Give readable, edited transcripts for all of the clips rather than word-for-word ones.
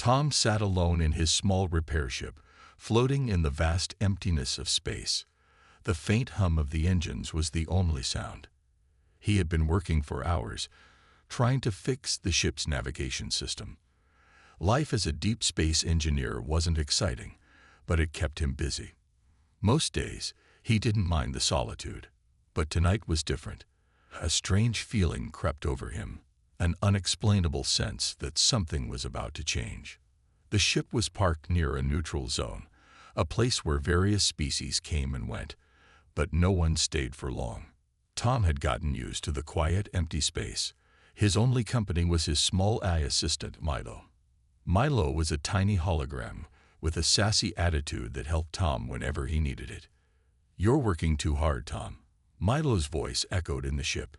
Tom sat alone in his small repair ship, floating in the vast emptiness of space. The faint hum of the engines was the only sound. He had been working for hours, trying to fix the ship's navigation system. Life as a deep space engineer wasn't exciting, but it kept him busy. Most days, he didn't mind the solitude, but tonight was different. A strange feeling crept over him, an unexplainable sense that something was about to change. The ship was parked near a neutral zone, a place where various species came and went, but no one stayed for long. Tom had gotten used to the quiet, empty space. His only company was his small AI assistant, Milo. Milo was a tiny hologram with a sassy attitude that helped Tom whenever he needed it. "You're working too hard, Tom." Milo's voice echoed in the ship.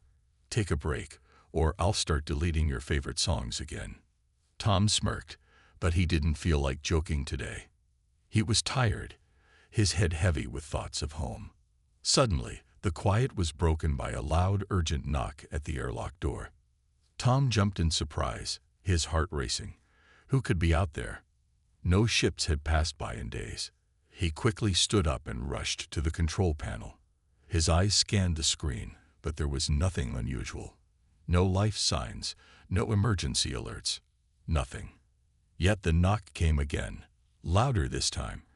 "Take a break, or I'll start deleting your favorite songs again." Tom smirked, but he didn't feel like joking today. He was tired, his head heavy with thoughts of home. Suddenly, the quiet was broken by a loud, urgent knock at the airlock door. Tom jumped in surprise, his heart racing. Who could be out there? No ships had passed by in days. He quickly stood up and rushed to the control panel. His eyes scanned the screen, but there was nothing unusual. No life signs, no emergency alerts, nothing. Yet the knock came again, louder this time,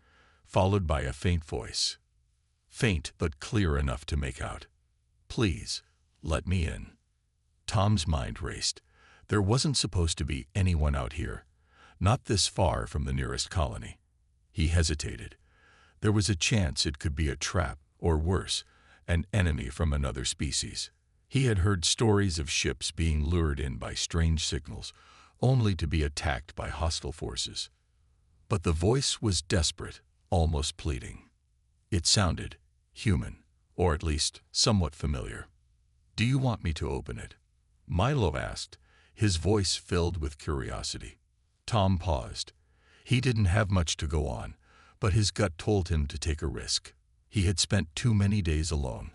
followed by a faint voice. Faint but clear enough to make out. "Please, let me in." Tom's mind raced. There wasn't supposed to be anyone out here, not this far from the nearest colony. He hesitated. There was a chance it could be a trap, or worse, an enemy from another species. He had heard stories of ships being lured in by strange signals, only to be attacked by hostile forces. But the voice was desperate, almost pleading. It sounded human, or at least somewhat familiar. "Do you want me to open it?" Milo asked, his voice filled with curiosity. Tom paused. He didn't have much to go on, but his gut told him to take a risk. He had spent too many days alone,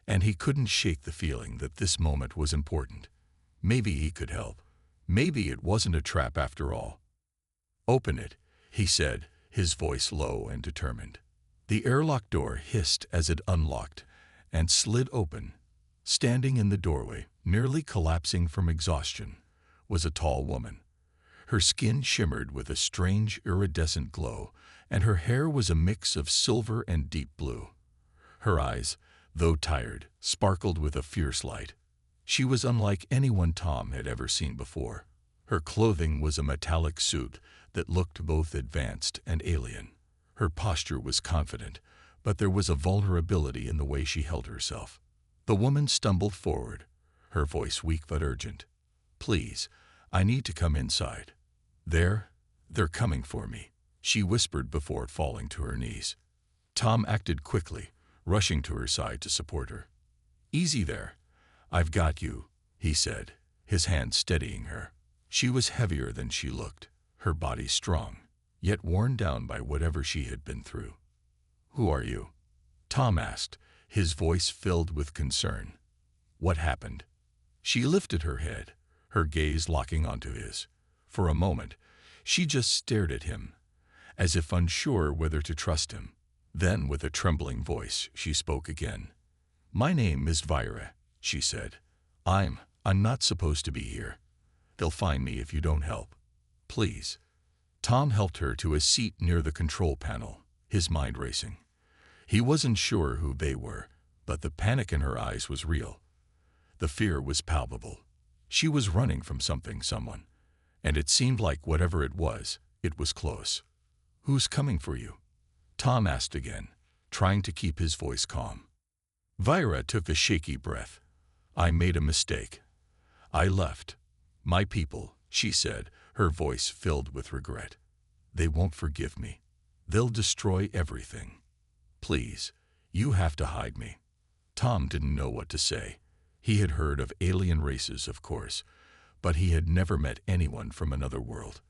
and he couldn't shake the feeling that this moment was important. Maybe he could help. Maybe it wasn't a trap after all. "Open it," he said, his voice low and determined. The airlock door hissed as it unlocked and slid open. Standing in the doorway, nearly collapsing from exhaustion, was a tall woman. Her skin shimmered with a strange iridescent glow, and her hair was a mix of silver and deep blue. Her eyes, though tired, sparkled with a fierce light. She was unlike anyone Tom had ever seen before. Her clothing was a metallic suit that looked both advanced and alien. Her posture was confident, but there was a vulnerability in the way she held herself. The woman stumbled forward, her voice weak but urgent. "Please, I need to come inside." They're coming for me," she whispered before falling to her knees. Tom acted quickly, rushing to her side to support her. "Easy there. I've got you," he said, his hand steadying her. She was heavier than she looked, her body strong, yet worn down by whatever she had been through. "Who are you?" Tom asked, his voice filled with concern. "What happened?" She lifted her head, her gaze locking onto his. For a moment, she just stared at him, as if unsure whether to trust him. Then, with a trembling voice, she spoke again. "My name is Vira," she said. I'm not supposed to be here. They'll find me if you don't help. Please." Tom helped her to a seat near the control panel, his mind racing. He wasn't sure who they were, but the panic in her eyes was real. The fear was palpable. She was running from something, someone, and it seemed like whatever it was close. "Who's coming for you?" Tom asked again, trying to keep his voice calm. Vira took a shaky breath. "I made a mistake. I left. My people," she said, her voice filled with regret. "They won't forgive me. They'll destroy everything. Please, you have to hide me." Tom didn't know what to say. He had heard of alien races, of course, but he had never met anyone from another world.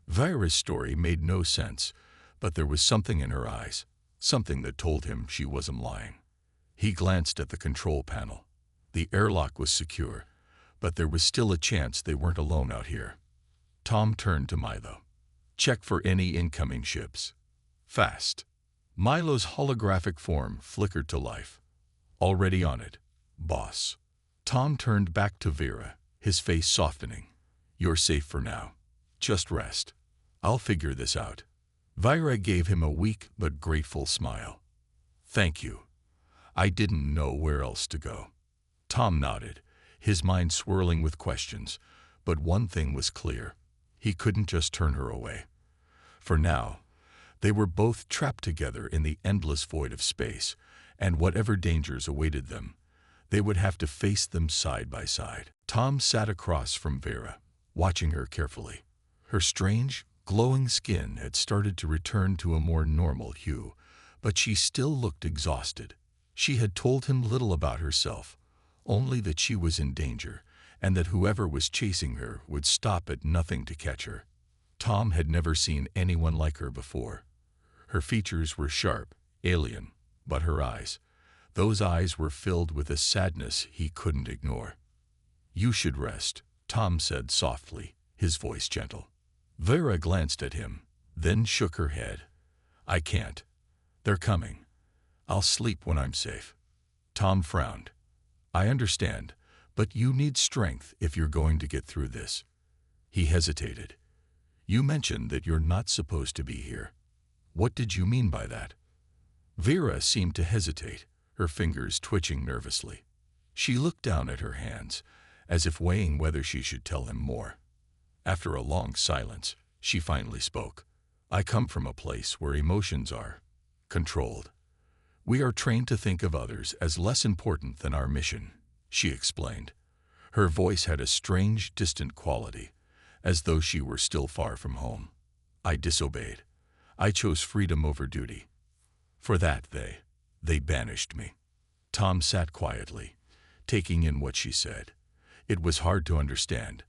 Vira's story made no sense, but there was something in her eyes, something that told him she wasn't lying. He glanced at the control panel. The airlock was secure, but there was still a chance they weren't alone out here. Tom turned to Milo. Check for any incoming ships. Fast. Milo's holographic form flickered to life. Already on it, boss. Tom turned back to Vera, his face softening. You're safe for now. Just rest. I'll figure this out. Vera gave him a weak but grateful smile. Thank you. I didn't know where else to go. Tom nodded, his mind swirling with questions, but one thing was clear. He couldn't just turn her away. For now, they were both trapped together in the endless void of space, and whatever dangers awaited them, they would have to face them side by side. Tom sat across from Vera, watching her carefully. Her strange, glowing skin had started to return to a more normal hue, but she still looked exhausted. She had told him little about herself, only that she was in danger, and that whoever was chasing her would stop at nothing to catch her. Tom had never seen anyone like her before. Her features were sharp, alien, but her eyes, those eyes were filled with a sadness he couldn't ignore. You should rest, Tom said softly, his voice gentle. Vera glanced at him, then shook her head. I can't. They're coming. I'll sleep when I'm safe. Tom frowned. I understand, but you need strength if you're going to get through this. He hesitated. You mentioned that you're not supposed to be here. What did you mean by that? Vera seemed to hesitate, her fingers twitching nervously. She looked down at her hands, as if weighing whether she should tell him more. After a long silence, she finally spoke. I come from a place where emotions are controlled. We are trained to think of others as less important than our mission, she explained. Her voice had a strange, distant quality, as though she were still far from home. I disobeyed. I chose freedom over duty. For that, they banished me. Tom sat quietly, taking in what she said. It was hard to understand,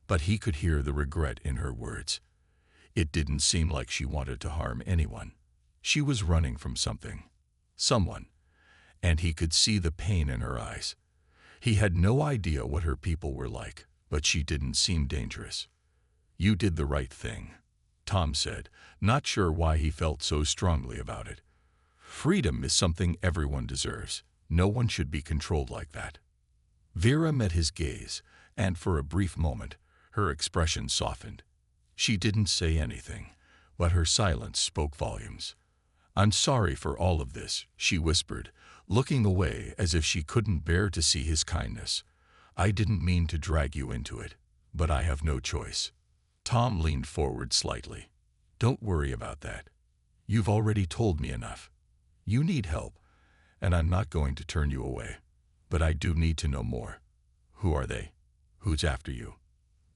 but he could hear the regret in her words. It didn't seem like she wanted to harm anyone. She was running from something, someone, and he could see the pain in her eyes. He had no idea what her people were like, but she didn't seem dangerous. You did the right thing, Tom said, not sure why he felt so strongly about it. Freedom is something everyone deserves. No one should be controlled like that. Vera met his gaze, and for a brief moment, her expression softened. She didn't say anything, but her silence spoke volumes. I'm sorry for all of this, she whispered, looking away as if she couldn't bear to see his kindness. I didn't mean to drag you into it, but I have no choice. Tom leaned forward slightly. Don't worry about that. You've already told me enough. You need help, and I'm not going to turn you away. But I do need to know more. Who are they? Who's after you?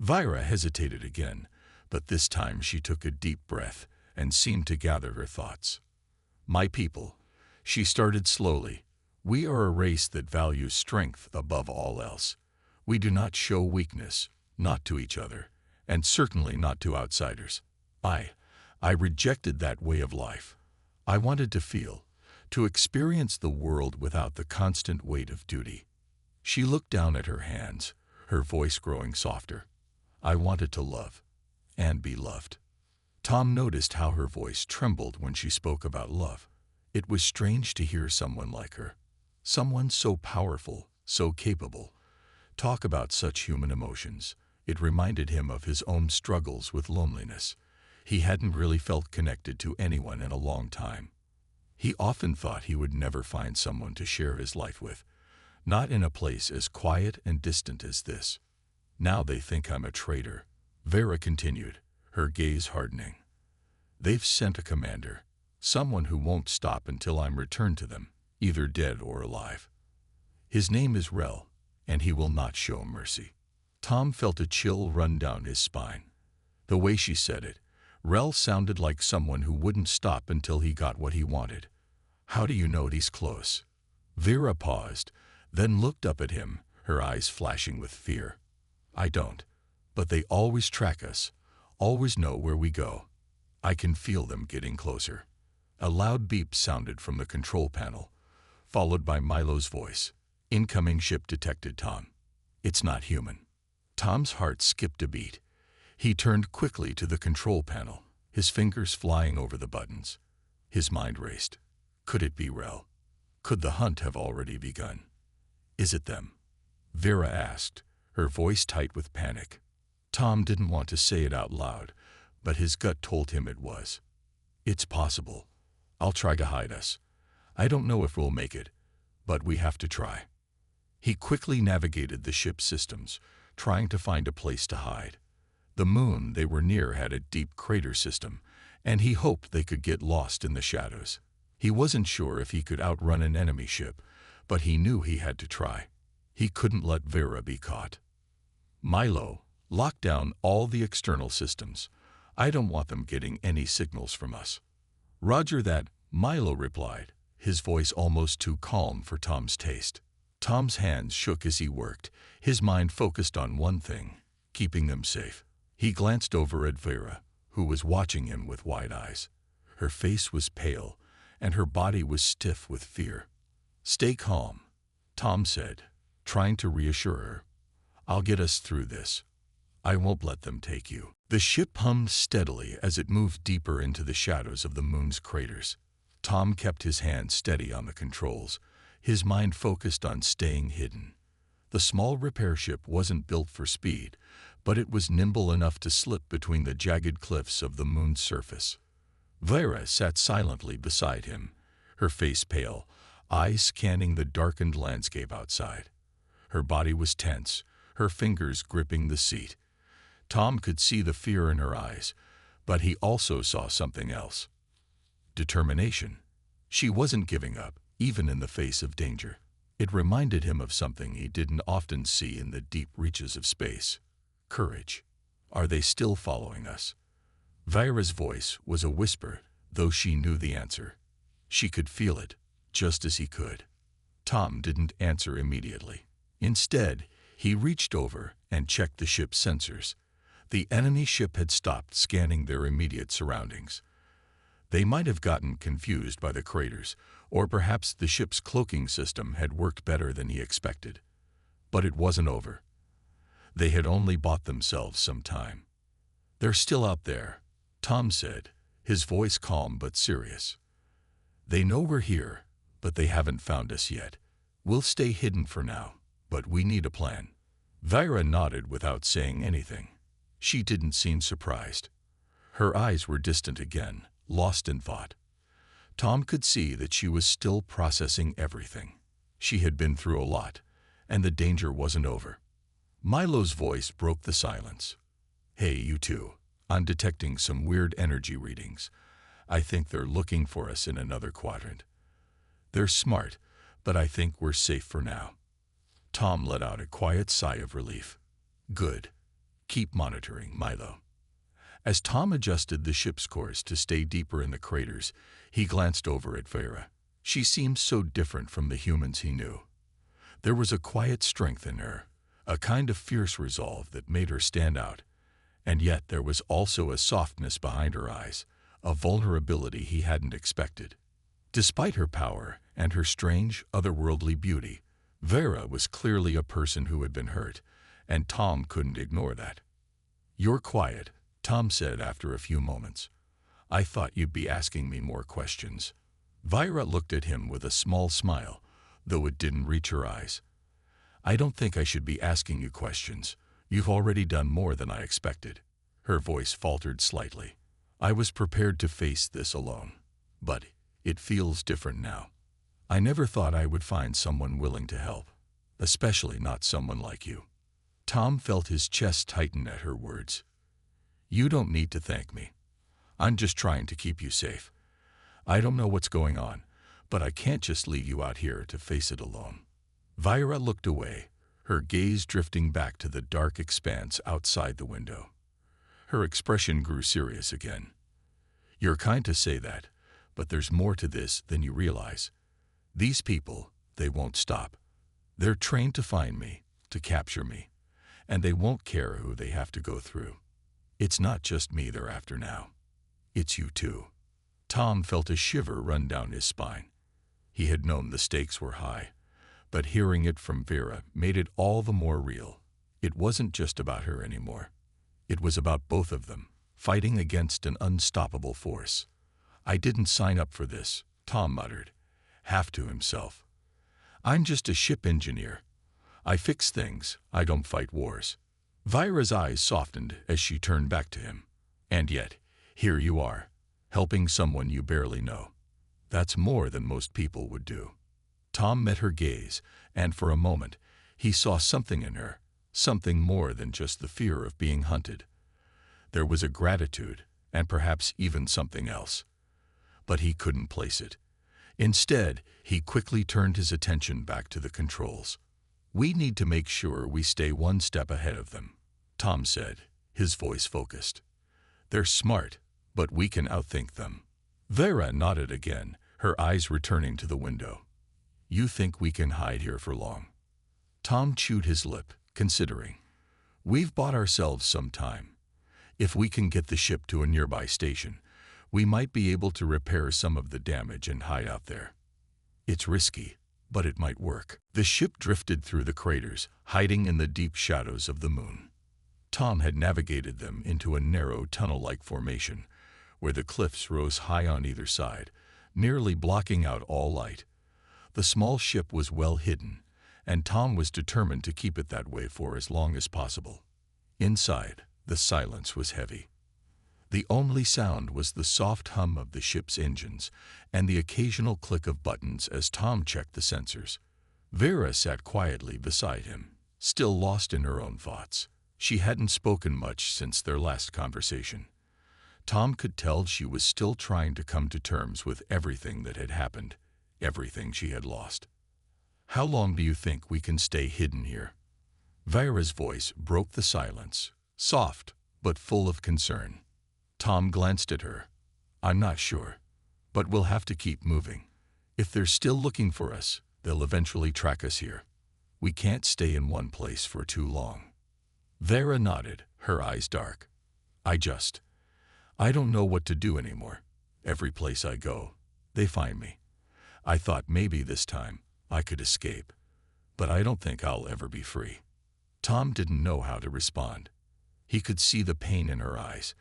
Vera hesitated again, but this time she took a deep breath and seemed to gather her thoughts. My people, she started slowly. We are a race that values strength above all else. We do not show weakness, not to each other, and certainly not to outsiders. I rejected that way of life. I wanted to feel, to experience the world without the constant weight of duty. She looked down at her hands, her voice growing softer. I wanted to love, and be loved. Tom noticed how her voice trembled when she spoke about love. It was strange to hear someone like her, someone so powerful, so capable, talk about such human emotions. It reminded him of his own struggles with loneliness. He hadn't really felt connected to anyone in a long time. He often thought he would never find someone to share his life with, not in a place as quiet and distant as this. Now they think I'm a traitor, Vera continued, her gaze hardening. They've sent a commander, someone who won't stop until I'm returned to them, either dead or alive. His name is Rel, and he will not show mercy. Tom felt a chill run down his spine. The way she said it, Rel sounded like someone who wouldn't stop until he got what he wanted. How do you know he's close? Vera paused, then looked up at him, her eyes flashing with fear. I don't, but they always track us, always know where we go. I can feel them getting closer. A loud beep sounded from the control panel, followed by Milo's voice. Incoming ship detected, Tom. It's not human. Tom's heart skipped a beat. He turned quickly to the control panel. his fingers flying over the buttons. His mind raced. Could it be Rel? Could the hunt have already begun? Is it them? Vera asked, her voice tight with panic. Tom didn't want to say it out loud, but his gut told him it was. It's possible. I'll try to hide us. I don't know if we'll make it, but we have to try. He quickly navigated the ship's systems, trying to find a place to hide. The moon they were near had a deep crater system, and he hoped they could get lost in the shadows. He wasn't sure if he could outrun an enemy ship, but he knew he had to try. He couldn't let Vera be caught. Milo, lock down all the external systems. I don't want them getting any signals from us. Roger that, Milo replied, his voice almost too calm for Tom's taste. Tom's hands shook as he worked, his mind focused on one thing, keeping them safe. He glanced over at Vera, who was watching him with wide eyes. Her face was pale, and her body was stiff with fear. Stay calm, Tom said, trying to reassure her. I'll get us through this. I won't let them take you. The ship hummed steadily as it moved deeper into the shadows of the moon's craters. Tom kept his hands steady on the controls, his mind focused on staying hidden. The small repair ship wasn't built for speed, but it was nimble enough to slip between the jagged cliffs of the moon's surface. Vera sat silently beside him, her face pale, eyes scanning the darkened landscape outside. Her body was tense, her fingers gripping the seat. Tom could see the fear in her eyes, but he also saw something else. Determination. She wasn't giving up, even in the face of danger. It reminded him of something he didn't often see in the deep reaches of space. Courage. Are they still following us? Vera's voice was a whisper, though she knew the answer. She could feel it, just as he could. Tom didn't answer immediately. Instead, he reached over and checked the ship's sensors. The enemy ship had stopped scanning their immediate surroundings. They might have gotten confused by the craters, or perhaps the ship's cloaking system had worked better than he expected. But it wasn't over. They had only bought themselves some time. They're still out there, Tom said, his voice calm but serious. They know we're here, but they haven't found us yet. We'll stay hidden for now, but we need a plan. Vera nodded without saying anything. She didn't seem surprised. Her eyes were distant again, lost in thought. Tom could see that she was still processing everything. She had been through a lot, and the danger wasn't over. Milo's voice broke the silence. Hey, you two. I'm detecting some weird energy readings. I think they're looking for us in another quadrant. They're smart, but I think we're safe for now. Tom let out a quiet sigh of relief. Good. Keep monitoring, Milo. As Tom adjusted the ship's course to stay deeper in the craters, he glanced over at Vera. She seemed so different from the humans he knew. There was a quiet strength in her, a kind of fierce resolve that made her stand out. And yet there was also a softness behind her eyes, a vulnerability he hadn't expected. Despite her power and her strange, otherworldly beauty, Vera was clearly a person who had been hurt, and Tom couldn't ignore that. You're quiet, Tom said after a few moments. I thought you'd be asking me more questions. Vera looked at him with a small smile, though it didn't reach her eyes. I don't think I should be asking you questions. You've already done more than I expected. Her voice faltered slightly. I was prepared to face this alone, but it feels different now. I never thought I would find someone willing to help, especially not someone like you. Tom felt his chest tighten at her words. You don't need to thank me. I'm just trying to keep you safe. I don't know what's going on, but I can't just leave you out here to face it alone. Vera looked away, her gaze drifting back to the dark expanse outside the window. Her expression grew serious again. You're kind to say that, but there's more to this than you realize. These people, they won't stop. They're trained to find me, to capture me, and they won't care who they have to go through. It's not just me they're after now. It's you too. Tom felt a shiver run down his spine. He had known the stakes were high, but hearing it from Vera made it all the more real. It wasn't just about her anymore. It was about both of them, fighting against an unstoppable force. "I didn't sign up for this," Tom muttered, half to himself. "I'm just a ship engineer. I fix things, I don't fight wars." Vira's eyes softened as she turned back to him. "And yet, here you are, helping someone you barely know. That's more than most people would do." Tom met her gaze, and for a moment, he saw something in her, something more than just the fear of being hunted. There was a gratitude, and perhaps even something else. But he couldn't place it. Instead, he quickly turned his attention back to the controls. "We need to make sure we stay one step ahead of them," Tom said, his voice focused. "They're smart, but we can outthink them." Vera nodded again, her eyes returning to the window. "You think we can hide here for long?" Tom chewed his lip, considering. "We've bought ourselves some time. If we can get the ship to a nearby station, we might be able to repair some of the damage and hide out there. It's risky, but it might work." The ship drifted through the craters, hiding in the deep shadows of the moon. Tom had navigated them into a narrow tunnel-like formation, where the cliffs rose high on either side, nearly blocking out all light. The small ship was well hidden, and Tom was determined to keep it that way for as long as possible. Inside, the silence was heavy. The only sound was the soft hum of the ship's engines and the occasional click of buttons as Tom checked the sensors. Vera sat quietly beside him, still lost in her own thoughts. She hadn't spoken much since their last conversation. Tom could tell she was still trying to come to terms with everything that had happened, everything she had lost. "How long do you think we can stay hidden here?" Vera's voice broke the silence, soft but full of concern. Tom glanced at her. "I'm not sure, but we'll have to keep moving. If they're still looking for us, they'll eventually track us here. We can't stay in one place for too long." Vera nodded, her eyes dark. I don't know what to do anymore. Every place I go, they find me. I thought maybe this time I could escape, but I don't think I'll ever be free." Tom didn't know how to respond. He could see the pain in her eyes,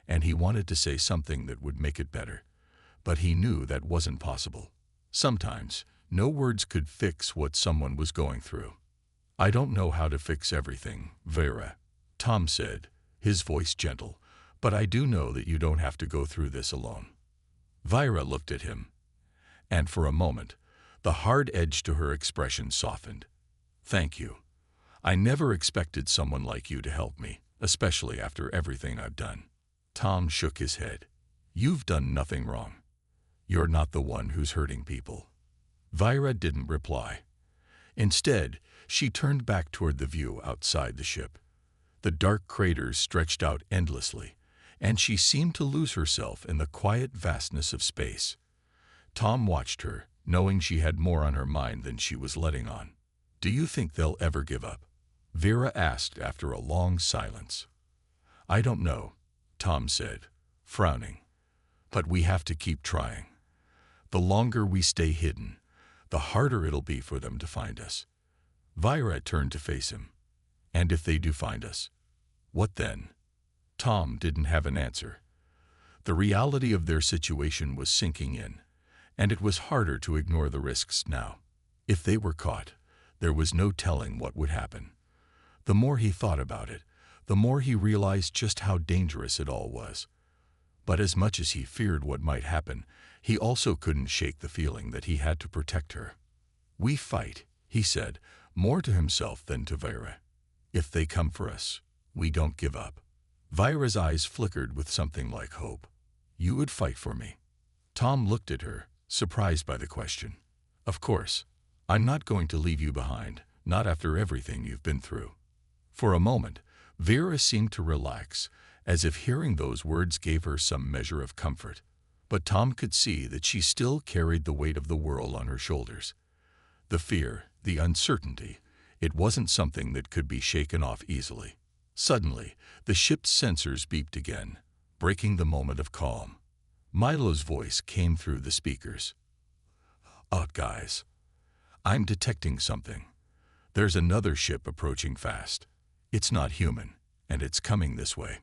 and he wanted to say something that would make it better, but he knew that wasn't possible. Sometimes, no words could fix what someone was going through. "I don't know how to fix everything, Vera," Tom said, his voice gentle, "but I do know that you don't have to go through this alone." Vera looked at him, and for a moment, the hard edge to her expression softened. "Thank you. I never expected someone like you to help me, especially after everything I've done." Tom shook his head. "You've done nothing wrong. You're not the one who's hurting people." Vera didn't reply. Instead, she turned back toward the view outside the ship. The dark craters stretched out endlessly, and she seemed to lose herself in the quiet vastness of space. Tom watched her, knowing she had more on her mind than she was letting on. "Do you think they'll ever give up?" Vera asked after a long silence. "I don't know," Tom said, frowning. "But we have to keep trying. The longer we stay hidden, the harder it'll be for them to find us." Vera turned to face him. "And if they do find us, what then?" Tom didn't have an answer. The reality of their situation was sinking in, and it was harder to ignore the risks now. If they were caught, there was no telling what would happen. The more he thought about it, the more he realized just how dangerous it all was. But as much as he feared what might happen, he also couldn't shake the feeling that he had to protect her. "We fight," he said, more to himself than to Vera. "If they come for us, we don't give up." Vera's eyes flickered with something like hope. "You would fight for me?" Tom looked at her, surprised by the question. "Of course. I'm not going to leave you behind, not after everything you've been through." For a moment, Vera seemed to relax, as if hearing those words gave her some measure of comfort. But Tom could see that she still carried the weight of the world on her shoulders. The fear, the uncertainty, it wasn't something that could be shaken off easily. Suddenly, the ship's sensors beeped again, breaking the moment of calm. Milo's voice came through the speakers. Guys. I'm detecting something. There's another ship approaching fast. It's not human, and it's coming this way."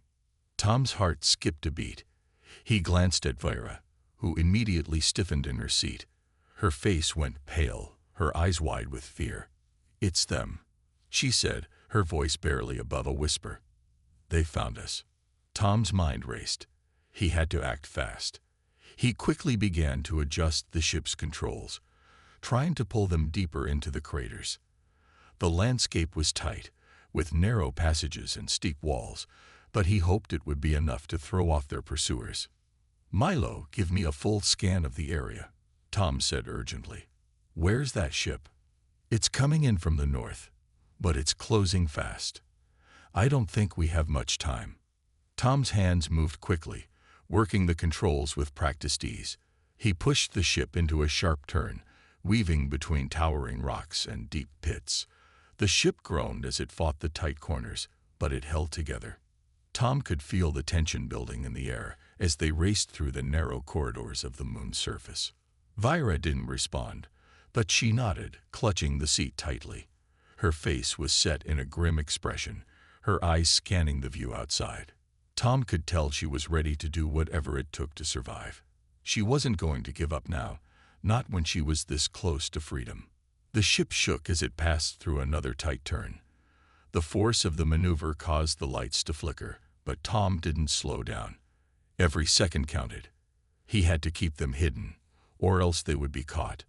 Tom's heart skipped a beat. He glanced at Vera, who immediately stiffened in her seat. Her face went pale, her eyes wide with fear. "It's them," she said, her voice barely above a whisper. "They found us." Tom's mind raced. He had to act fast. He quickly began to adjust the ship's controls, trying to pull them deeper into the craters. The landscape was tight, with narrow passages and steep walls, but he hoped it would be enough to throw off their pursuers. "Milo, give me a full scan of the area," Tom said urgently. "Where's that ship?" "It's coming in from the north, but it's closing fast. I don't think we have much time." Tom's hands moved quickly, working the controls with practiced ease. He pushed the ship into a sharp turn, weaving between towering rocks and deep pits. The ship groaned as it fought the tight corners, but it held together. Tom could feel the tension building in the air as they raced through the narrow corridors of the moon's surface. Vira didn't respond, but she nodded, clutching the seat tightly. Her face was set in a grim expression, her eyes scanning the view outside. Tom could tell she was ready to do whatever it took to survive. She wasn't going to give up now, not when she was this close to freedom. The ship shook as it passed through another tight turn. The force of the maneuver caused the lights to flicker, but Tom didn't slow down. Every second counted. He had to keep them hidden, or else they would be caught.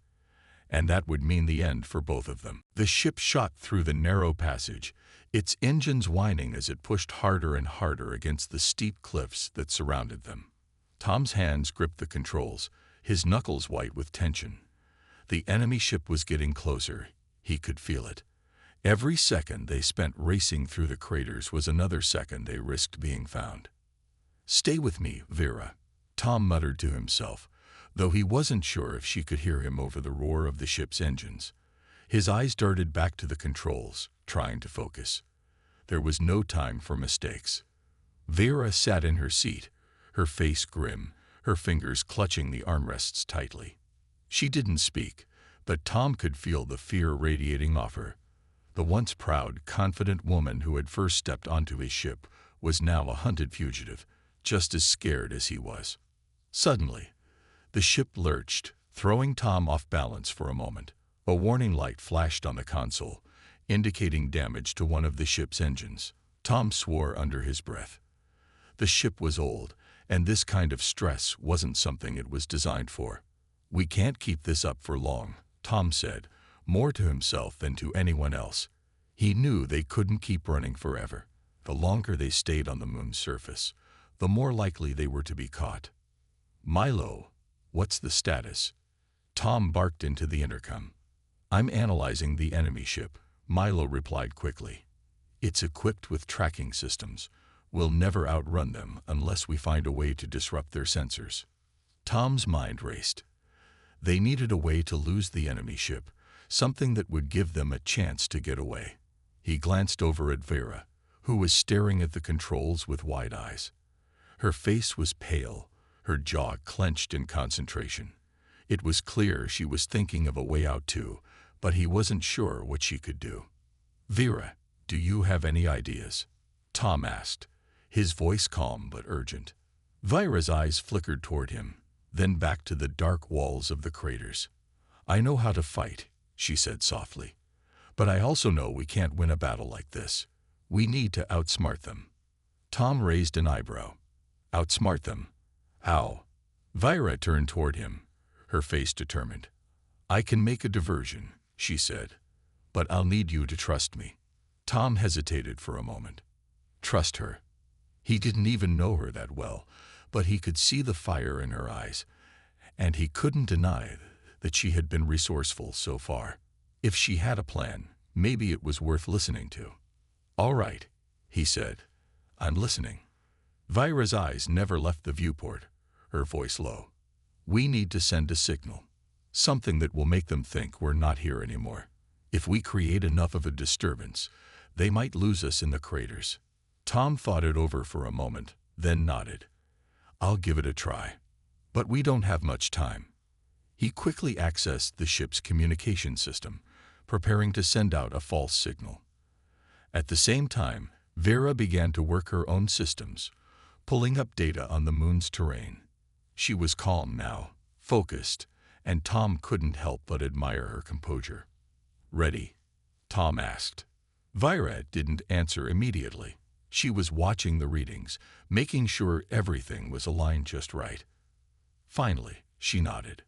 And that would mean the end for both of them. The ship shot through the narrow passage, its engines whining as it pushed harder and harder against the steep cliffs that surrounded them. Tom's hands gripped the controls, his knuckles white with tension. The enemy ship was getting closer. He could feel it. Every second they spent racing through the craters was another second they risked being found. "Stay with me, Vera," Tom muttered to himself, though he wasn't sure if she could hear him over the roar of the ship's engines. His eyes darted back to the controls, trying to focus. There was no time for mistakes. Vera sat in her seat, her face grim, her fingers clutching the armrests tightly. She didn't speak, but Tom could feel the fear radiating off her. The once proud, confident woman who had first stepped onto his ship was now a hunted fugitive, just as scared as he was. Suddenly, the ship lurched, throwing Tom off balance for a moment. A warning light flashed on the console, indicating damage to one of the ship's engines. Tom swore under his breath. The ship was old, and this kind of stress wasn't something it was designed for. "We can't keep this up for long," Tom said, more to himself than to anyone else. He knew they couldn't keep running forever. The longer they stayed on the moon's surface, the more likely they were to be caught. "Milo, what's the status?" Tom barked into the intercom. "I'm analyzing the enemy ship," Milo replied quickly. "It's equipped with tracking systems. We'll never outrun them unless we find a way to disrupt their sensors." Tom's mind raced. They needed a way to lose the enemy ship, something that would give them a chance to get away. He glanced over at Vera, who was staring at the controls with wide eyes. Her face was pale, her jaw clenched in concentration. It was clear she was thinking of a way out too, but he wasn't sure what she could do. "Vera, do you have any ideas?" Tom asked, his voice calm but urgent. Vira's eyes flickered toward him, then back to the dark walls of the craters. "I know how to fight," she said softly. "But I also know we can't win a battle like this. We need to outsmart them." Tom raised an eyebrow. "Outsmart them? How?" Vira turned toward him, her face determined. "I can make a diversion," she said, "but I'll need you to trust me." Tom hesitated for a moment. Trust her? He didn't even know her that well, but he could see the fire in her eyes, and he couldn't deny that she had been resourceful so far. If she had a plan, maybe it was worth listening to. "All right," he said. "I'm listening." Vira's eyes never left the viewport, her voice low. "We need to send a signal, something that will make them think we're not here anymore. If we create enough of a disturbance, they might lose us in the craters." Tom thought it over for a moment, then nodded. "I'll give it a try. But we don't have much time." He quickly accessed the ship's communication system, preparing to send out a false signal. At the same time, Vera began to work her own systems, pulling up data on the moon's terrain. She was calm now, focused, and Tom couldn't help but admire her composure. "Ready?" Tom asked. Vira didn't answer immediately. She was watching the readings, making sure everything was aligned just right. Finally, she nodded.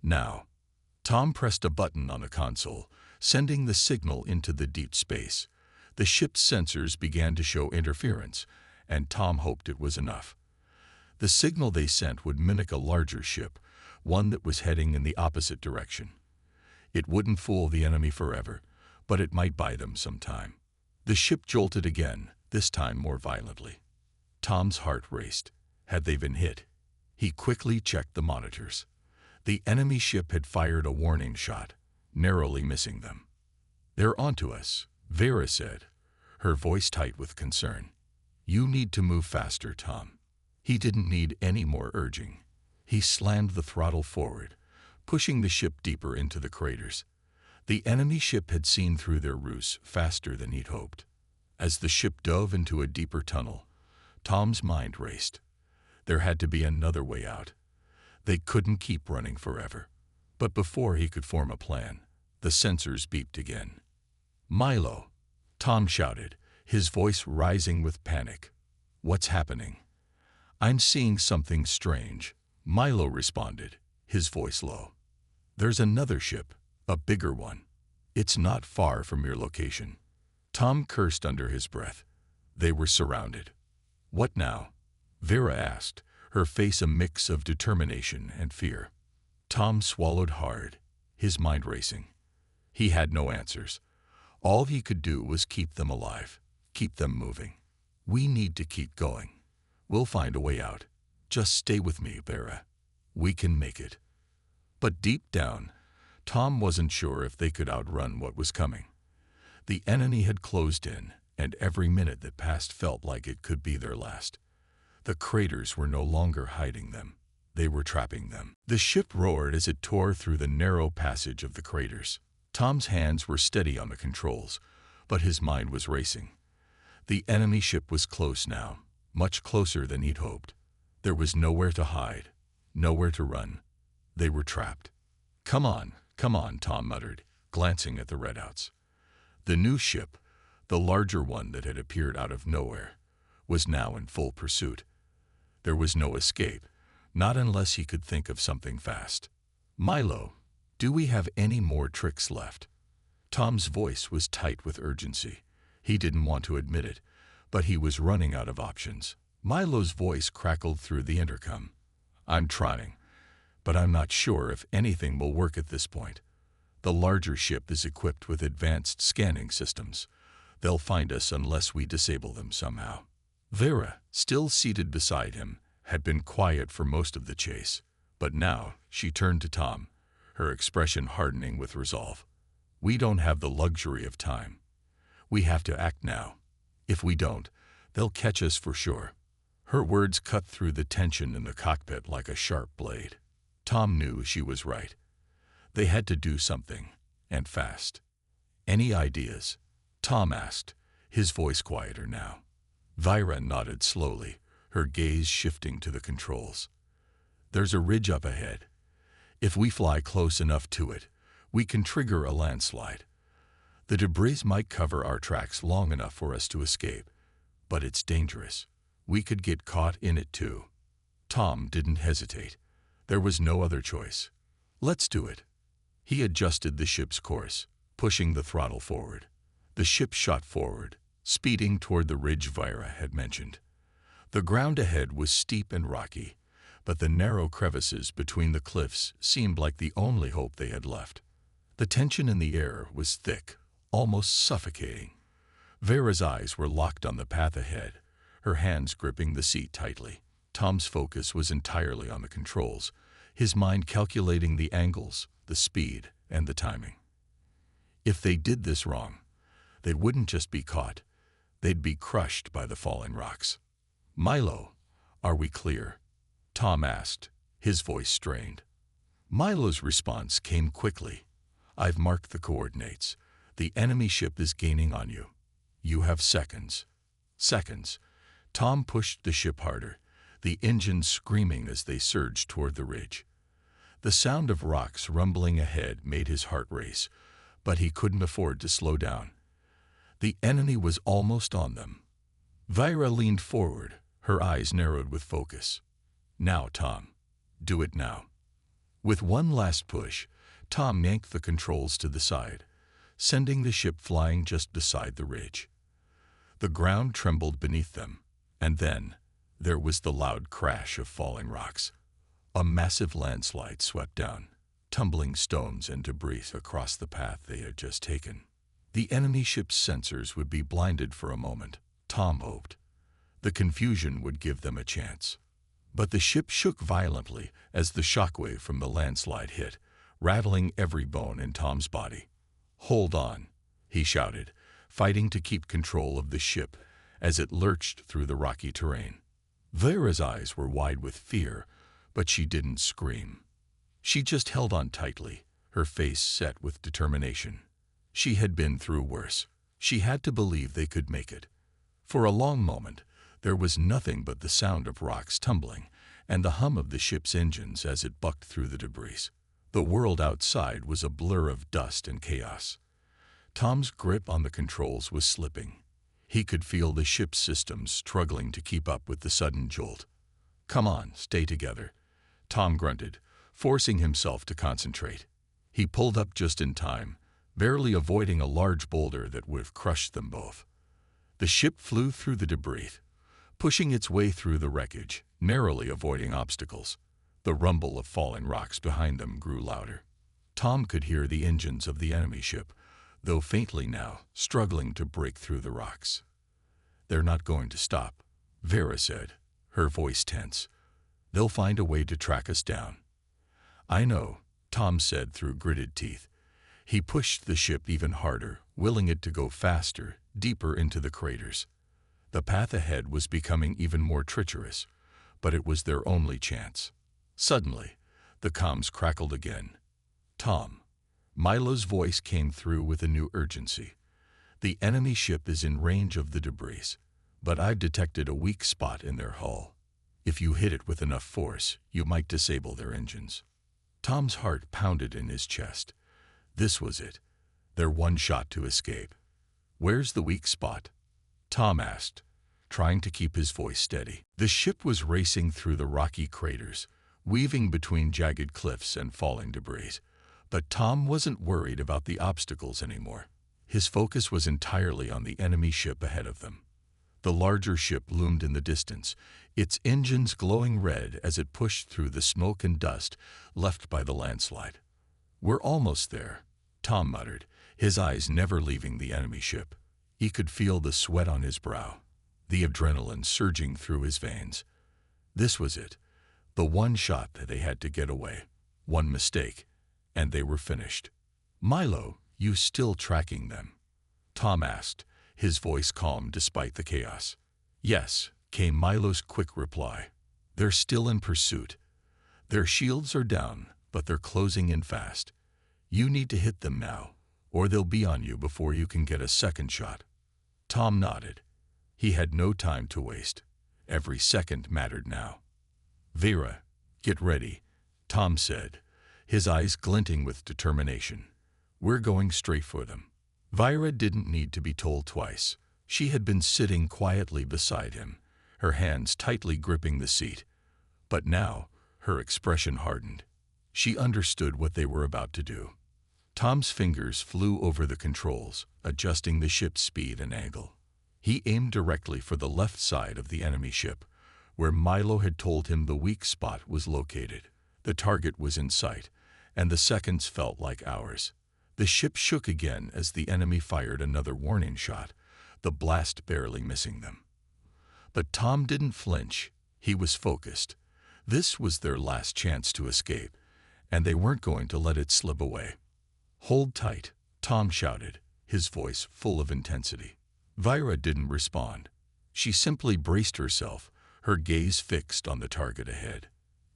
"Now." Tom pressed a button on the console, sending the signal into the deep space. The ship's sensors began to show interference, and Tom hoped it was enough. The signal they sent would mimic a larger ship, one that was heading in the opposite direction. It wouldn't fool the enemy forever, but it might buy them some time. The ship jolted again, this time more violently. Tom's heart raced. Had they been hit? He quickly checked the monitors. The enemy ship had fired a warning shot, narrowly missing them. "They're onto us," Vera said, her voice tight with concern. "You need to move faster, Tom." He didn't need any more urging. He slammed the throttle forward, pushing the ship deeper into the craters. The enemy ship had seen through their ruse faster than he'd hoped. As the ship dove into a deeper tunnel, Tom's mind raced. There had to be another way out. They couldn't keep running forever. But before he could form a plan, the sensors beeped again. "Milo!" Tom shouted, his voice rising with panic. "What's happening?" "I'm seeing something strange," Milo responded, his voice low. "There's another ship, a bigger one. It's not far from your location." Tom cursed under his breath. They were surrounded. "What now?" Vera asked, her face a mix of determination and fear. Tom swallowed hard, his mind racing. He had no answers. All he could do was keep them alive, keep them moving. "We need to keep going. We'll find a way out. Just stay with me, Vera. We can make it." But deep down, Tom wasn't sure if they could outrun what was coming. The enemy had closed in, and every minute that passed felt like it could be their last. The craters were no longer hiding them. They were trapping them. The ship roared as it tore through the narrow passage of the craters. Tom's hands were steady on the controls, but his mind was racing. The enemy ship was close now, much closer than he'd hoped. There was nowhere to hide, nowhere to run. They were trapped. Come on, Tom muttered, glancing at the redouts. The new ship, the larger one that had appeared out of nowhere, was now in full pursuit. There was no escape, not unless he could think of something fast. "Milo, do we have any more tricks left?" Tom's voice was tight with urgency. He didn't want to admit it, but he was running out of options. Milo's voice crackled through the intercom. "I'm trying, but I'm not sure if anything will work at this point. The larger ship is equipped with advanced scanning systems. They'll find us unless we disable them somehow." Vera, still seated beside him, had been quiet for most of the chase, but now she turned to Tom, her expression hardening with resolve. "We don't have the luxury of time. We have to act now. If we don't, they'll catch us for sure." Her words cut through the tension in the cockpit like a sharp blade. Tom knew she was right. They had to do something, and fast. "Any ideas?" Tom asked, his voice quieter now. Vira nodded slowly, her gaze shifting to the controls. "There's a ridge up ahead. If we fly close enough to it, we can trigger a landslide. The debris might cover our tracks long enough for us to escape, but it's dangerous. We could get caught in it too." Tom didn't hesitate. There was no other choice. "Let's do it." He adjusted the ship's course, pushing the throttle forward. The ship shot forward, speeding toward the ridge Vira had mentioned. The ground ahead was steep and rocky, but the narrow crevices between the cliffs seemed like the only hope they had left. The tension in the air was thick, almost suffocating. Vera's eyes were locked on the path ahead, her hands gripping the seat tightly. Tom's focus was entirely on the controls, his mind calculating the angles, the speed, and the timing. If they did this wrong, they wouldn't just be caught, they'd be crushed by the falling rocks. "Milo, are we clear?" Tom asked, his voice strained. Milo's response came quickly. "I've marked the coordinates. The enemy ship is gaining on you. You have seconds." Seconds. Tom pushed the ship harder, the engines screaming as they surged toward the ridge. The sound of rocks rumbling ahead made his heart race, but he couldn't afford to slow down. The enemy was almost on them. Vira leaned forward, her eyes narrowed with focus. Now, Tom. Do it now. With one last push, Tom yanked the controls to the side, sending the ship flying just beside the ridge. The ground trembled beneath them, and then there was the loud crash of falling rocks. A massive landslide swept down, tumbling stones and debris across the path they had just taken. The enemy ship's sensors would be blinded for a moment, Tom hoped. The confusion would give them a chance. But the ship shook violently as the shockwave from the landslide hit, rattling every bone in Tom's body. "Hold on," he shouted, fighting to keep control of the ship as it lurched through the rocky terrain. Vera's eyes were wide with fear, but she didn't scream. She just held on tightly, her face set with determination. She had been through worse. She had to believe they could make it. For a long moment, there was nothing but the sound of rocks tumbling and the hum of the ship's engines as it bucked through the debris. The world outside was a blur of dust and chaos. Tom's grip on the controls was slipping. He could feel the ship's systems struggling to keep up with the sudden jolt. "Come on, stay together," Tom grunted, forcing himself to concentrate. He pulled up just in time, barely avoiding a large boulder that would have crushed them both. The ship flew through the debris, pushing its way through the wreckage, narrowly avoiding obstacles. The rumble of falling rocks behind them grew louder. Tom could hear the engines of the enemy ship, though faintly now, struggling to break through the rocks. "They're not going to stop," Vera said, her voice tense. "They'll find a way to track us down." "I know," Tom said through gritted teeth. He pushed the ship even harder, willing it to go faster, deeper into the craters. The path ahead was becoming even more treacherous, but it was their only chance. Suddenly, the comms crackled again. "Tom." Milo's voice came through with a new urgency. "The enemy ship is in range of the debris, but I've detected a weak spot in their hull. If you hit it with enough force, you might disable their engines." Tom's heart pounded in his chest. This was it, their one shot to escape. "Where's the weak spot?" Tom asked, trying to keep his voice steady. The ship was racing through the rocky craters, weaving between jagged cliffs and falling debris. But Tom wasn't worried about the obstacles anymore. His focus was entirely on the enemy ship ahead of them. The larger ship loomed in the distance, its engines glowing red as it pushed through the smoke and dust left by the landslide. "We're almost there," Tom muttered, his eyes never leaving the enemy ship. He could feel the sweat on his brow, the adrenaline surging through his veins. This was it, the one shot that they had to get away. One mistake, and they were finished. "Milo, you still tracking them?" Tom asked, his voice calm despite the chaos. "Yes," came Milo's quick reply. "They're still in pursuit. Their shields are down, but they're closing in fast. You need to hit them now, or they'll be on you before you can get a second shot." Tom nodded. He had no time to waste. Every second mattered now. "Vera, get ready," Tom said, his eyes glinting with determination. "We're going straight for them." Vira didn't need to be told twice. She had been sitting quietly beside him, her hands tightly gripping the seat. But now, her expression hardened. She understood what they were about to do. Tom's fingers flew over the controls, adjusting the ship's speed and angle. He aimed directly for the left side of the enemy ship, where Milo had told him the weak spot was located. The target was in sight, and the seconds felt like hours. The ship shook again as the enemy fired another warning shot, the blast barely missing them. But Tom didn't flinch. He was focused. This was their last chance to escape, and they weren't going to let it slip away. "Hold tight," Tom shouted, his voice full of intensity. Vira didn't respond. She simply braced herself, her gaze fixed on the target ahead.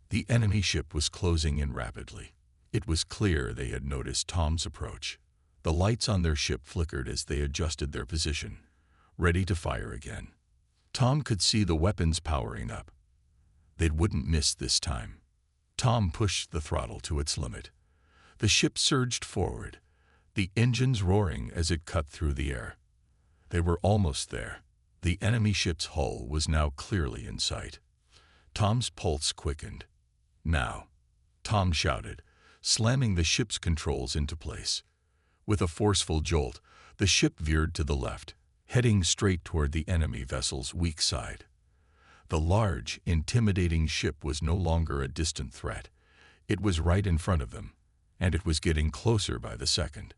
The enemy ship was closing in rapidly. It was clear they had noticed Tom's approach. The lights on their ship flickered as they adjusted their position, ready to fire again. Tom could see the weapons powering up. They wouldn't miss this time. Tom pushed the throttle to its limit. The ship surged forward, the engines roaring as it cut through the air. They were almost there. The enemy ship's hull was now clearly in sight. Tom's pulse quickened. Now, Tom shouted, slamming the ship's controls into place. With a forceful jolt, the ship veered to the left, heading straight toward the enemy vessel's weak side. The large, intimidating ship was no longer a distant threat. It was right in front of them, and it was getting closer by the second.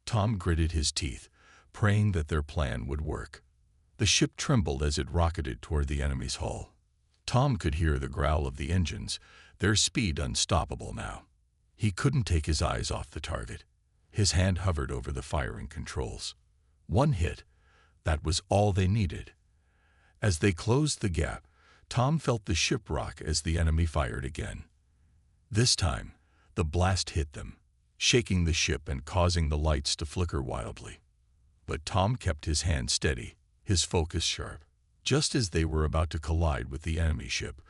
Tom gritted his teeth, praying that their plan would work. The ship trembled as it rocketed toward the enemy's hull. Tom could hear the growl of the engines, their speed unstoppable now. He couldn't take his eyes off the target. His hand hovered over the firing controls. One hit, that was all they needed. As they closed the gap, Tom felt the ship rock as the enemy fired again. This time, the blast hit them, shaking the ship and causing the lights to flicker wildly. But Tom kept his hand steady, his focus sharp. Just as they were about to collide with the enemy ship,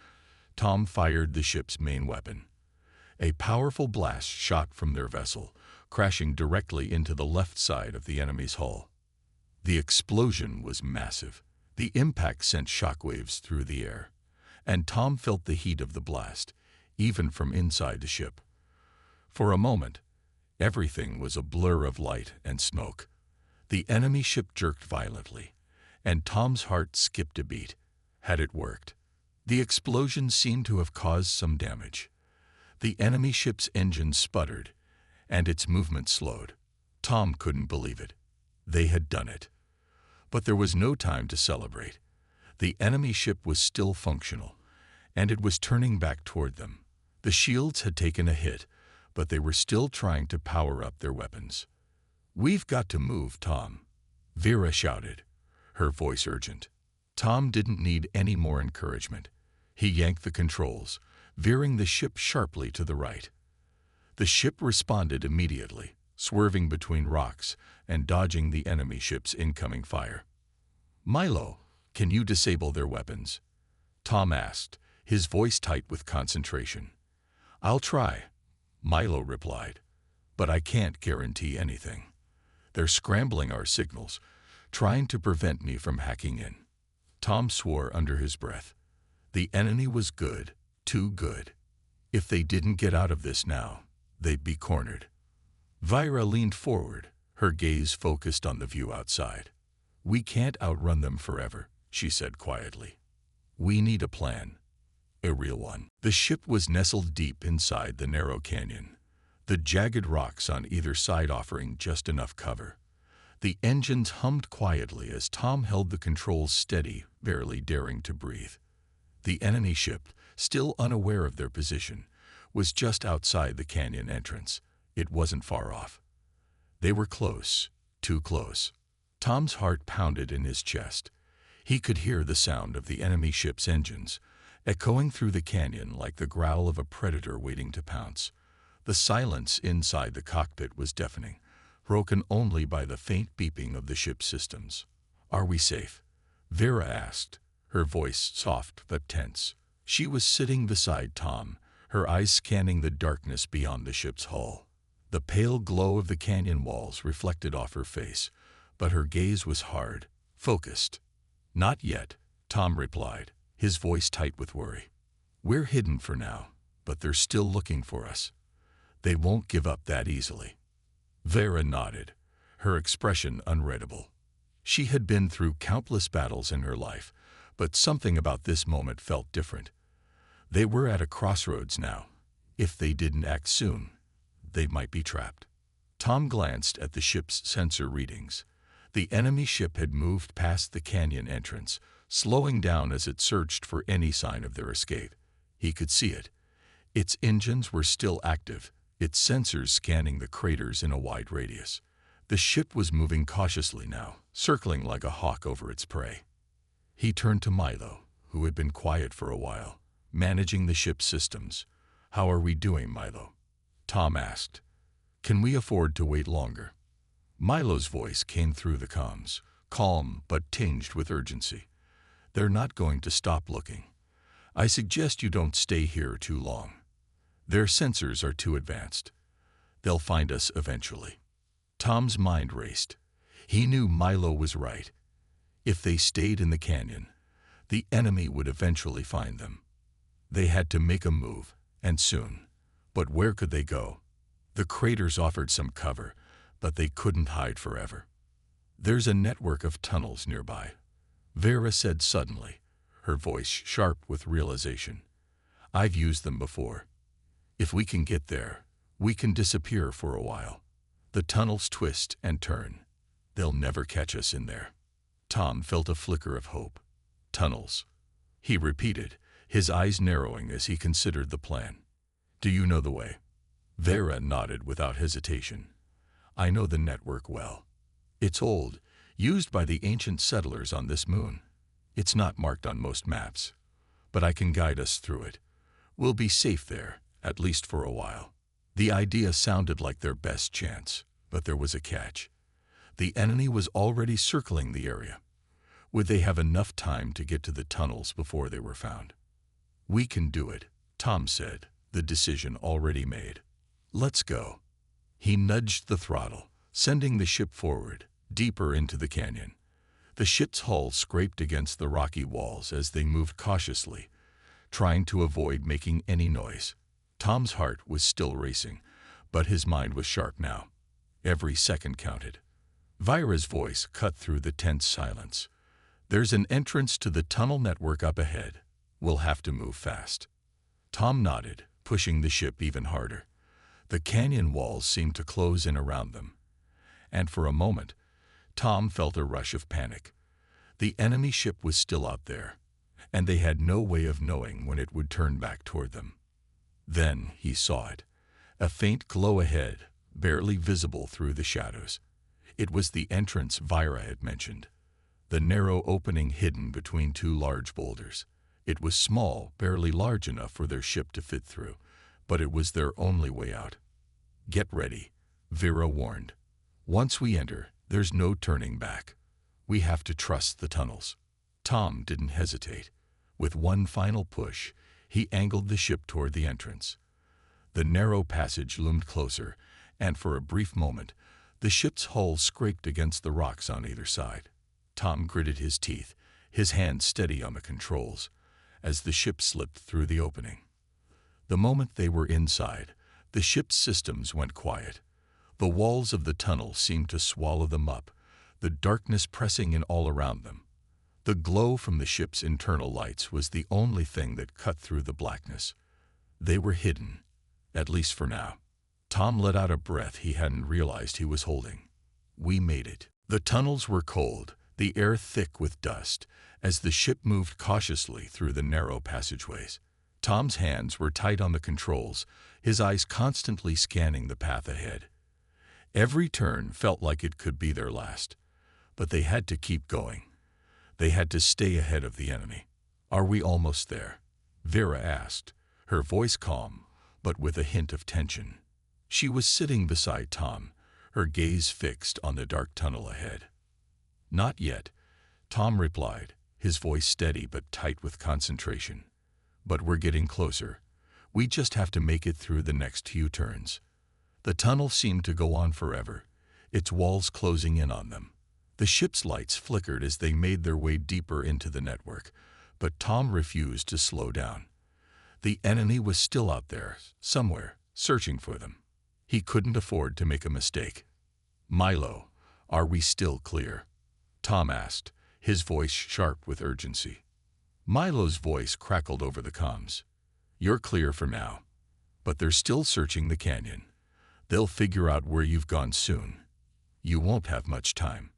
Tom fired the ship's main weapon. A powerful blast shot from their vessel, crashing directly into the left side of the enemy's hull. The explosion was massive. The impact sent shockwaves through the air, and Tom felt the heat of the blast, even from inside the ship. For a moment, everything was a blur of light and smoke. The enemy ship jerked violently, and Tom's heart skipped a beat. Had it worked? The explosion seemed to have caused some damage. The enemy ship's engine sputtered, and its movement slowed. Tom couldn't believe it. They had done it. But there was no time to celebrate. The enemy ship was still functional, and it was turning back toward them. The shields had taken a hit, but they were still trying to power up their weapons. "We've got to move, Tom," Vera shouted, her voice urgent. Tom didn't need any more encouragement. He yanked the controls, veering the ship sharply to the right. The ship responded immediately, swerving between rocks and dodging the enemy ship's incoming fire. "Milo, can you disable their weapons?" Tom asked, his voice tight with concentration. "I'll try," Milo replied, "but I can't guarantee anything. They're scrambling our signals, trying to prevent me from hacking in." Tom swore under his breath. The enemy was good, too good. If they didn't get out of this now, they'd be cornered. Vyra leaned forward, her gaze focused on the view outside. "We can't outrun them forever," she said quietly. "We need a plan. A real one." The ship was nestled deep inside the narrow canyon, the jagged rocks on either side offering just enough cover. The engines hummed quietly as Tom held the controls steady, barely daring to breathe. The enemy ship, still unaware of their position, was just outside the canyon entrance. It wasn't far off. They were close, too close. Tom's heart pounded in his chest. He could hear the sound of the enemy ship's engines, echoing through the canyon like the growl of a predator waiting to pounce. The silence inside the cockpit was deafening, broken only by the faint beeping of the ship's systems. "Are we safe?" Vera asked, her voice soft but tense. She was sitting beside Tom, her eyes scanning the darkness beyond the ship's hull. The pale glow of the canyon walls reflected off her face, but her gaze was hard, focused. "Not yet," Tom replied, his voice tight with worry. "We're hidden for now, but they're still looking for us. They won't give up that easily." Vera nodded, her expression unreadable. She had been through countless battles in her life, but something about this moment felt different. They were at a crossroads now. If they didn't act soon, they might be trapped. Tom glanced at the ship's sensor readings. The enemy ship had moved past the canyon entrance, slowing down as it searched for any sign of their escape. He could see it. Its engines were still active, its sensors scanning the craters in a wide radius. The ship was moving cautiously now, circling like a hawk over its prey. He turned to Milo, who had been quiet for a while, managing the ship's systems. "How are we doing, Milo?" Tom asked. "Can we afford to wait longer?" Milo's voice came through the comms, calm but tinged with urgency. They're not going to stop looking. I suggest you don't stay here too long. Their sensors are too advanced. They'll find us eventually." Tom's mind raced. He knew Milo was right. If they stayed in the canyon, the enemy would eventually find them. They had to make a move, and soon. But where could they go? The craters offered some cover, but they couldn't hide forever. "There's a network of tunnels nearby," Vera said suddenly, her voice sharp with realization. "I've used them before. If we can get there, we can disappear for a while. The tunnels twist and turn. They'll never catch us in there." Tom felt a flicker of hope. "Tunnels," he repeated, his eyes narrowing as he considered the plan. "Do you know the way?" Vera nodded without hesitation. "I know the network well. It's old, used by the ancient settlers on this moon. It's not marked on most maps, but I can guide us through it. We'll be safe there, at least for a while." The idea sounded like their best chance, but there was a catch. The enemy was already circling the area. Would they have enough time to get to the tunnels before they were found? "We can do it," Tom said, the decision already made. "Let's go." He nudged the throttle, sending the ship forward, deeper into the canyon. The ship's hull scraped against the rocky walls as they moved cautiously, trying to avoid making any noise. Tom's heart was still racing, but his mind was sharp now. Every second counted. Vira's voice cut through the tense silence. "There's an entrance to the tunnel network up ahead. We'll have to move fast." Tom nodded, pushing the ship even harder. The canyon walls seemed to close in around them. And for a moment, Tom felt a rush of panic. The enemy ship was still out there, and they had no way of knowing when it would turn back toward them. Then he saw it, a faint glow ahead, barely visible through the shadows. It was the entrance Vira had mentioned, the narrow opening hidden between two large boulders. It was small, barely large enough for their ship to fit through, but it was their only way out. "Get ready," Vera warned. "Once we enter, there's no turning back. We have to trust the tunnels." Tom didn't hesitate. With one final push, he angled the ship toward the entrance. The narrow passage loomed closer, and for a brief moment, the ship's hull scraped against the rocks on either side. Tom gritted his teeth, his hands steady on the controls, as the ship slipped through the opening. The moment they were inside, the ship's systems went quiet. The walls of the tunnel seemed to swallow them up, the darkness pressing in all around them. The glow from the ship's internal lights was the only thing that cut through the blackness. They were hidden, at least for now. Tom let out a breath he hadn't realized he was holding. "We made it." The tunnels were cold, the air thick with dust, as the ship moved cautiously through the narrow passageways. Tom's hands were tight on the controls, his eyes constantly scanning the path ahead. Every turn felt like it could be their last, but they had to keep going. They had to stay ahead of the enemy. "Are we almost there?" Vera asked, her voice calm, but with a hint of tension. She was sitting beside Tom, her gaze fixed on the dark tunnel ahead. "Not yet," Tom replied, his voice steady but tight with concentration. "But we're getting closer. We just have to make it through the next few turns." The tunnel seemed to go on forever, its walls closing in on them. The ship's lights flickered as they made their way deeper into the network, but Tom refused to slow down. The enemy was still out there, somewhere, searching for them. He couldn't afford to make a mistake. "Milo, are we still clear?" Tom asked, his voice sharp with urgency. Milo's voice crackled over the comms. "You're clear for now, but they're still searching the canyon. They'll figure out where you've gone soon. You won't have much time."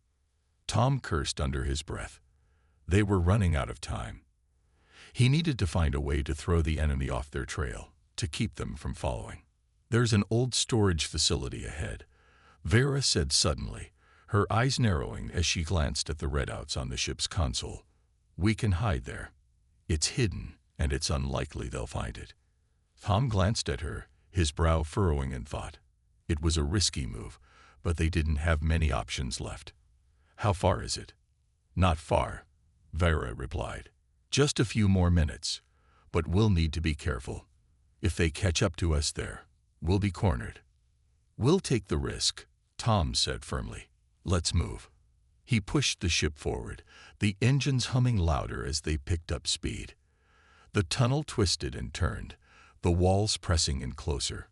Tom cursed under his breath. They were running out of time. He needed to find a way to throw the enemy off their trail, to keep them from following. "There's an old storage facility ahead," Vera said suddenly, her eyes narrowing as she glanced at the readouts on the ship's console. "We can hide there. It's hidden, and it's unlikely they'll find it." Tom glanced at her, his brow furrowing in thought. It was a risky move, but they didn't have many options left. "How far is it?" "Not far," Vera replied. Just a few more minutes, but we'll need to be careful. If they catch up to us there, we'll be cornered. We'll take the risk, Tom said firmly. Let's move. He pushed the ship forward, the engines humming louder as they picked up speed. The tunnel twisted and turned, the walls pressing in closer.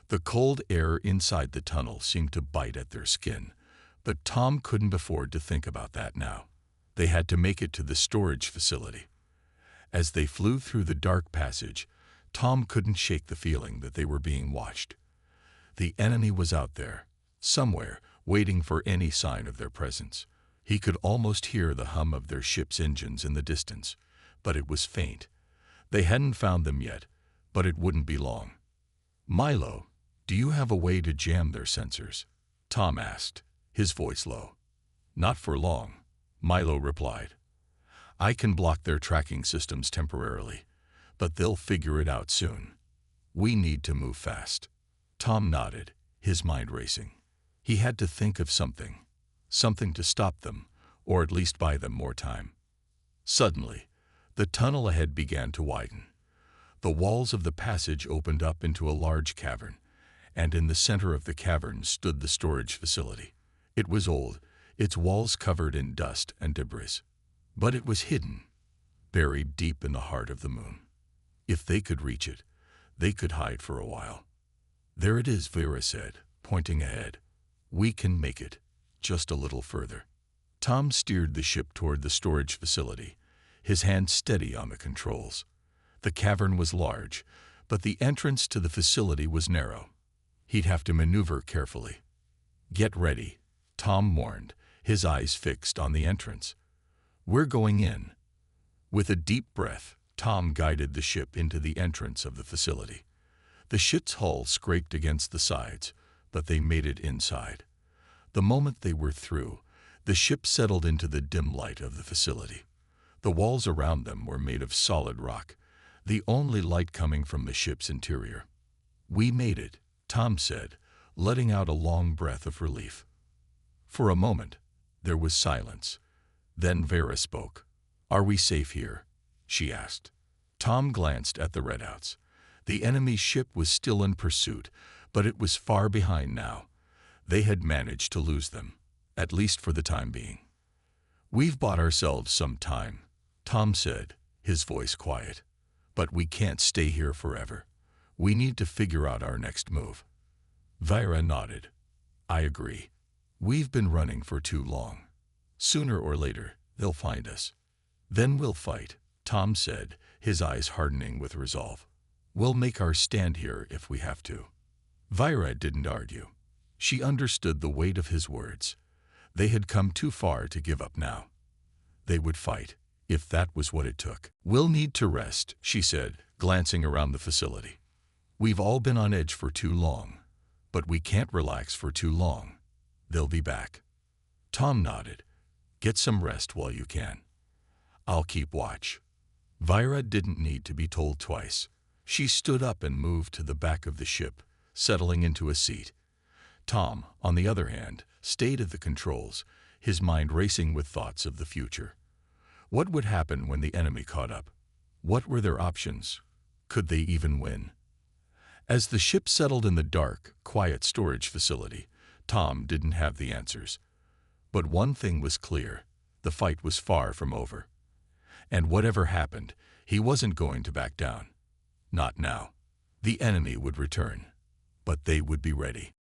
The cold air inside the tunnel seemed to bite at their skin, but Tom couldn't afford to think about that now. They had to make it to the storage facility. As they flew through the dark passage, Tom couldn't shake the feeling that they were being watched. The enemy was out there, somewhere, waiting for any sign of their presence. He could almost hear the hum of their ship's engines in the distance, but it was faint. They hadn't found them yet, but it wouldn't be long. Milo, do you have a way to jam their sensors? Tom asked, his voice low. Not for long, Milo replied. I can block their tracking systems temporarily, but they'll figure it out soon. We need to move fast. Tom nodded, his mind racing. He had to think of something to stop them, or at least buy them more time. Suddenly, the tunnel ahead began to widen. The walls of the passage opened up into a large cavern, and in the center of the cavern stood the storage facility. It was old, its walls covered in dust and debris. But it was hidden, buried deep in the heart of the moon. If they could reach it, they could hide for a while. There it is, Vera said, pointing ahead. We can make it, just a little further. Tom steered the ship toward the storage facility, his hand steady on the controls. The cavern was large, but the entrance to the facility was narrow. He'd have to maneuver carefully. Get ready, Tom warned, his eyes fixed on the entrance. We're going in. With a deep breath, Tom guided the ship into the entrance of the facility. The ship's hull scraped against the sides, but they made it inside. The moment they were through, the ship settled into the dim light of the facility. The walls around them were made of solid rock, the only light coming from the ship's interior. We made it, Tom said, letting out a long breath of relief. For a moment, there was silence. Then Vera spoke. Are we safe here? She asked. Tom glanced at the redouts. The enemy's ship was still in pursuit, but it was far behind now. They had managed to lose them, at least for the time being. We've bought ourselves some time, Tom said, his voice quiet. But we can't stay here forever. We need to figure out our next move. Vera nodded. I agree. We've been running for too long. Sooner or later, they'll find us. Then we'll fight, Tom said, his eyes hardening with resolve. We'll make our stand here if we have to. Vera didn't argue. She understood the weight of his words. They had come too far to give up now. They would fight, if that was what it took. We'll need to rest, she said, glancing around the facility. We've all been on edge for too long, but we can't relax for too long. They'll be back. Tom nodded. Get some rest while you can. I'll keep watch. Vera didn't need to be told twice. She stood up and moved to the back of the ship, settling into a seat. Tom, on the other hand, stayed at the controls, his mind racing with thoughts of the future. What would happen when the enemy caught up? What were their options? Could they even win? As the ship settled in the dark, quiet storage facility, Tom didn't have the answers. But one thing was clear. The fight was far from over. And whatever happened, he wasn't going to back down. Not now. The enemy would return, but they would be ready.